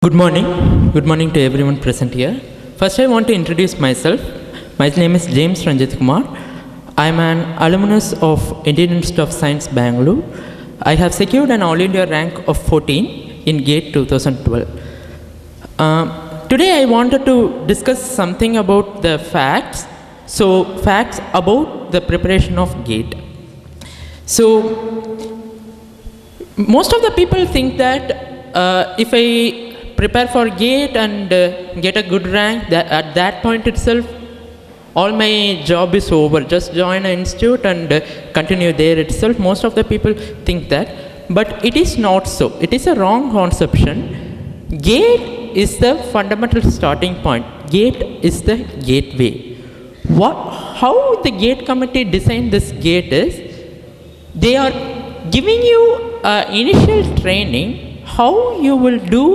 Good morning. Good morning to everyone present here. First, I want to introduce myself. My name is James Ranjit Kumar. I am an alumnus of Indian Institute of Science, Bangalore. I have secured an All India rank of 14 in GATE 2012. Today, I wanted to discuss something about the facts. So, facts about the preparation of GATE. So, most of the people think that if I prepare for GATE and get a good rank, that at that point itself, all my job is over. Just join an institute and continue there itself. Most of the people think that, but it is not so. It is a wrong conception. GATE is the fundamental starting point. GATE is the gateway. How the GATE committee designed this GATE is, they are giving you initial training how you will do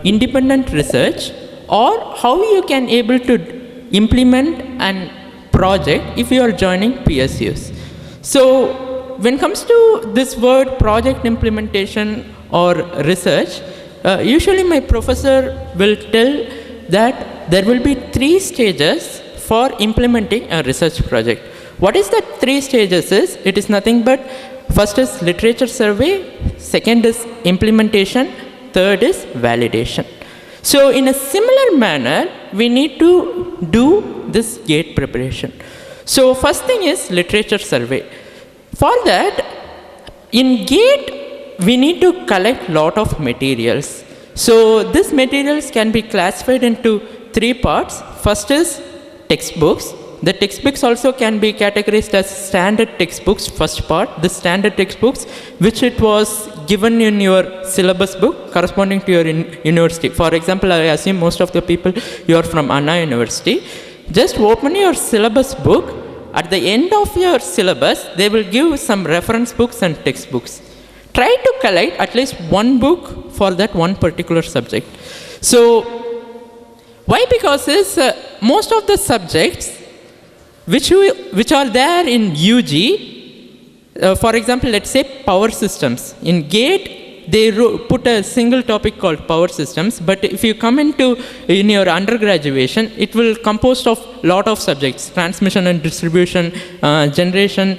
independent research or how you can able to implement an project if you are joining PSUs. So when it comes to this word project implementation or research, usually my professor will tell that there will be 3 stages for implementing a research project. What is that 3 stages is? It is nothing but first is literature survey, second is implementation, third is validation. So in a similar manner, we need to do this GATE preparation. So first thing is literature survey. For that, in GATE, we need to collect lot of materials. So these materials can be classified into 3 parts. First is textbooks. The textbooks also can be categorized as standard textbooks, first part. The standard textbooks, which it was given in your syllabus book corresponding to your university. For example, I assume most of the people, you are from Anna University. Just open your syllabus book. At the end of your syllabus, they will give some reference books and textbooks. Try to collect at least one book for that one particular subject. So, why? Because most of the subjects which are there in UG, for example, let's say power systems. In GATE, they put a single topic called power systems, but if you come in your undergraduation, it will compose of lot of subjects: transmission and distribution, generation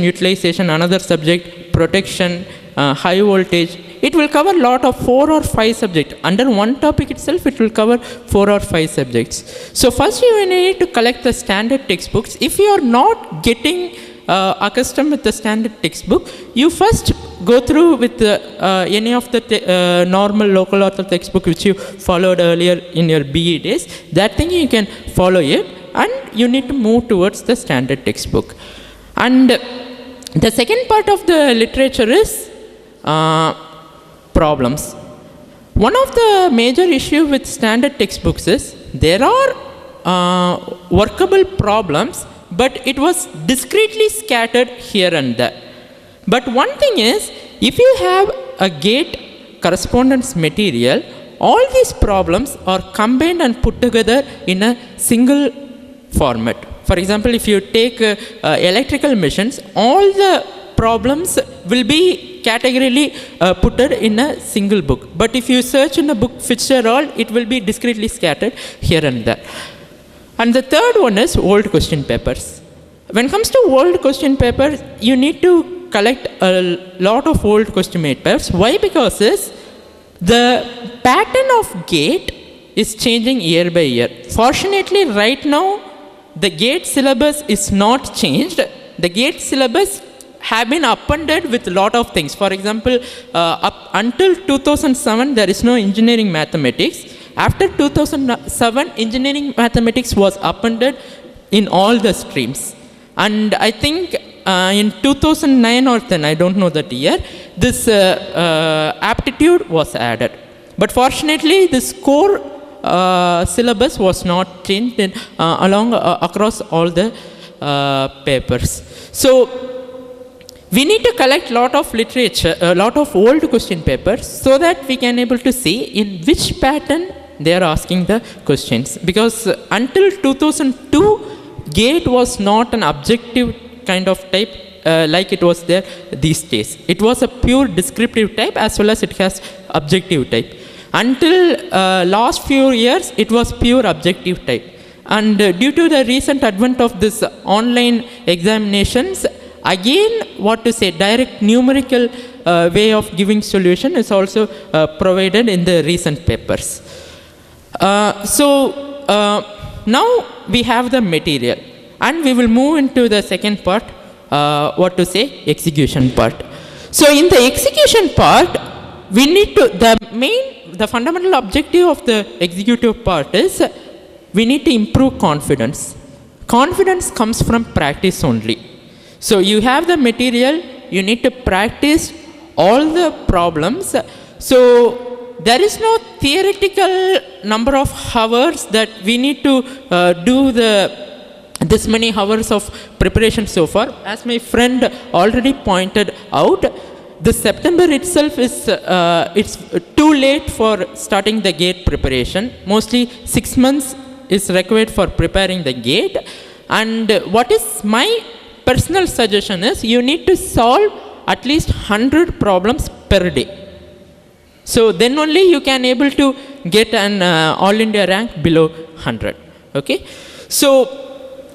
utilization, another subject, protection, high voltage. It will cover lot of 4 or 5 subjects. Under one topic itself, it will cover 4 or 5 subjects. So first you need to collect the standard textbooks. If you are not getting accustomed with the standard textbook, you first go through with any of the normal local author textbook which you followed earlier in your BE days. That thing you can follow it, and you need to move towards the standard textbook. And the second part of the literature is problems. One of the major issues with standard textbooks is there are workable problems, but it was discretely scattered here and there. But one thing is, if you have a GATE correspondence material, all these problems are combined and put together in a single format. For example, if you take electrical machines, all the problems will be categorically put in a single book. But if you search in a book Fitzgerald, it will be discretely scattered here and there. And the third one is old question papers. When it comes to old question papers, you need to collect a lot of old question papers. Why? Because the pattern of GATE is changing year by year. Fortunately, right now, the GATE syllabus is not changed. The GATE syllabus have been appended with a lot of things. For example, up until 2007, there is no engineering mathematics. After 2007, engineering mathematics was appended in all the streams. And I think in 2009 or 10, I don't know that year, this aptitude was added. But fortunately, this core syllabus was not changed across all the papers. So we need to collect lot of literature, a lot of old question papers, so that we can able to see in which pattern they are asking the questions. Because until 2002, GATE was not an objective kind of type like it was there these days. It was a pure descriptive type as well as it has objective type. Until last few years, it was pure objective type. And due to the recent advent of this online examinations, again, direct numerical way of giving solution is also provided in the recent papers. Now we have the material, and we will move into the second part, execution part. So in the execution part, we need to, the fundamental objective of the executive part is we need to improve confidence. Confidence comes from practice only. So you have the material, you need to practice all the problems. So there is no theoretical number of hours that we need to do this many hours of preparation so far. As my friend already pointed out, this September itself is it's too late for starting the GATE preparation. Mostly 6 months is required for preparing the GATE. And what is my personal suggestion is you need to solve at least 100 problems per day. So then only you can able to get an All India rank below 100. Okay. So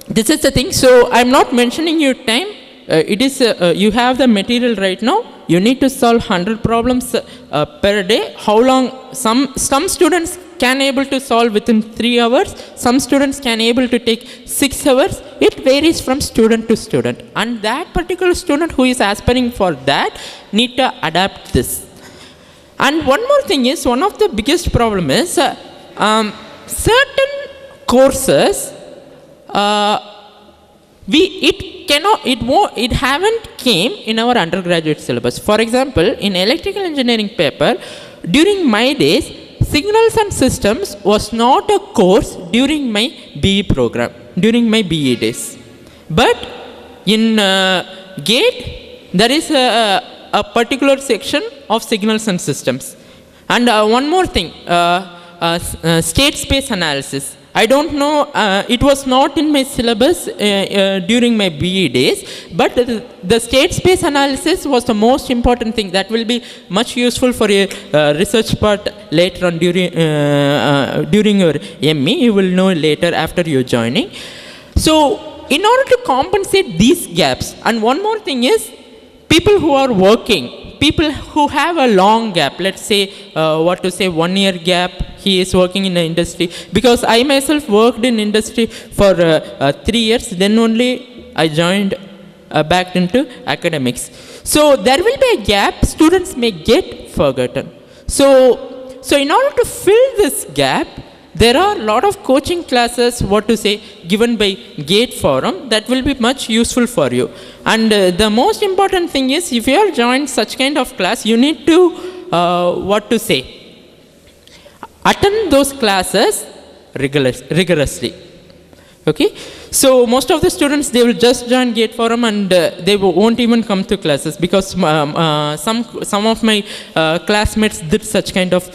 this is the thing. So I'm not mentioning your time. It is you have the material right now. You need to solve 100 problems per day. How long? Some students can able to solve within 3 hours. Some students can able to take 6 hours. It varies from student to student. And that particular student who is aspiring for that need to adapt this. And one more thing is, one of the biggest problem is certain courses it haven't came in our undergraduate syllabus. For example, in electrical engineering paper, during my days, signals and systems was not a course during my BE program, during my BE days. But in GATE, there is a particular section of signals and systems. And one more thing, state space analysis. I don't know, it was not in my syllabus during my BE days, but the state space analysis was the most important thing that will be much useful for your research part later on during your ME. You will know later after you're joining. So in order to compensate these gaps, and one more thing is, people who are working, people who have a long gap, let's say 1 year gap, he is working in the industry, because I myself worked in industry for 3 years, then only I joined back into academics. So there will be a gap, students may get forgotten. So in order to fill this gap, there are a lot of coaching classes, given by GATE Forum that will be much useful for you. And the most important thing is, if you are joined such kind of class, you need to, attend those classes rigorously. Okay. So most of the students, they will just join GATE Forum and they won't even come to classes, because some of my classmates did such kind of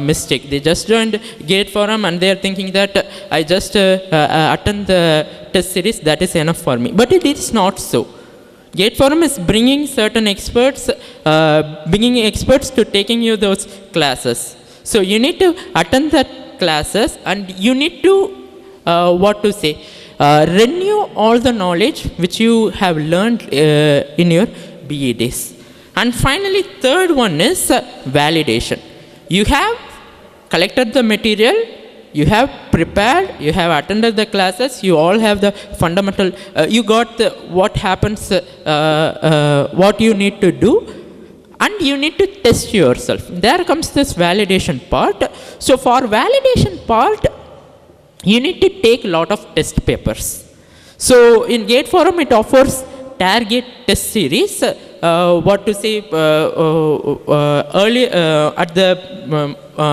mistake. They just joined GATE Forum and they are thinking that I just attend the test series, that is enough for me. But it is not so. GATE Forum is bringing certain experts, to taking you those classes. So you need to attend that classes, and you need to renew all the knowledge which you have learned in your BE days. And finally, third one is validation. You have collected the material, you have prepared, you have attended the classes, you all have the fundamental, you got what happens, what you need to do, and you need to test yourself. There comes this validation part. So for validation part, you need to take a lot of test papers. So in GATE Forum, it offers target test series. Early at the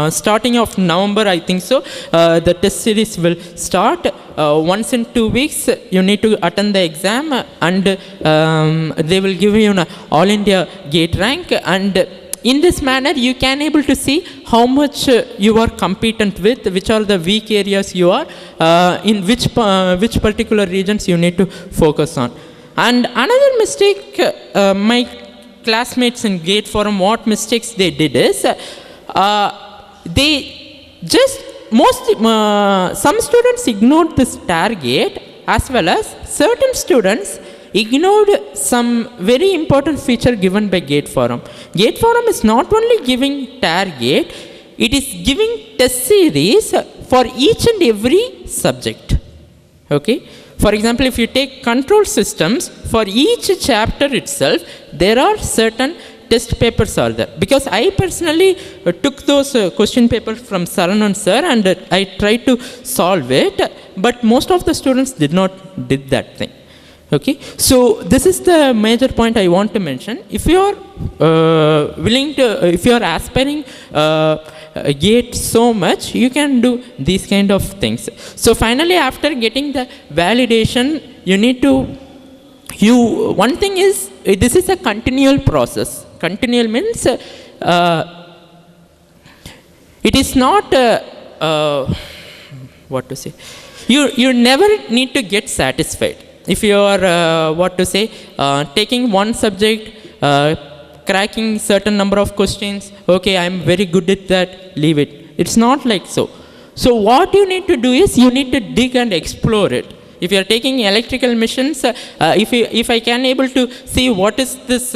starting of November, I think so, the test series will start. Once in 2 weeks, you need to attend the exam, and they will give you an All India GATE rank. And in this manner, you can able to see how much you are competent with, which are the weak areas you are, in which particular regions you need to focus on. And another mistake, my classmates in GATE forum, what mistakes they did is, they just, some students ignored this target, as well as certain students ignored some very important feature given by GATE forum. GATE forum is not only giving target, it is giving test series for each and every subject. Okay? For example, if you take control systems, for each chapter itself, there are certain test papers are there. Because I personally took those question papers from Saranan sir and I tried to solve it, but most of the students did that thing. Okay, so this is the major point I want to mention. If you are if you are aspiring GATE so much, you can do these kind of things. So finally, after getting the validation, you need to, one thing is, this is a continual process. Continual means, it is not, what to say, you never need to get satisfied. If you are, taking one subject, cracking certain number of questions, okay, I am very good at that, leave it. It's not like so. So what you need to do is, you need to dig and explore it. If you are taking electrical machines, if I can able to see what is this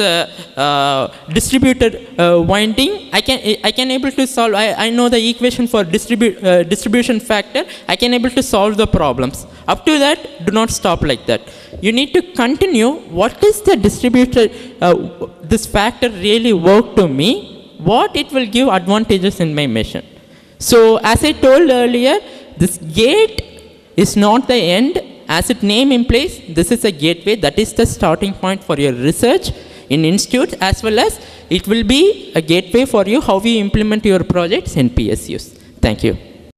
distributed winding, I can able to solve. I know the equation for distribution factor. I can able to solve the problems. Up to that, do not stop like that. You need to continue. What is the distributed? This factor really work to me. What it will give advantages in my machine. So as I told earlier, this GATE is not the end. As its name implies, this is a gateway. That is the starting point for your research in institute, as well as it will be a gateway for you how you implement your projects in PSUs. Thank you.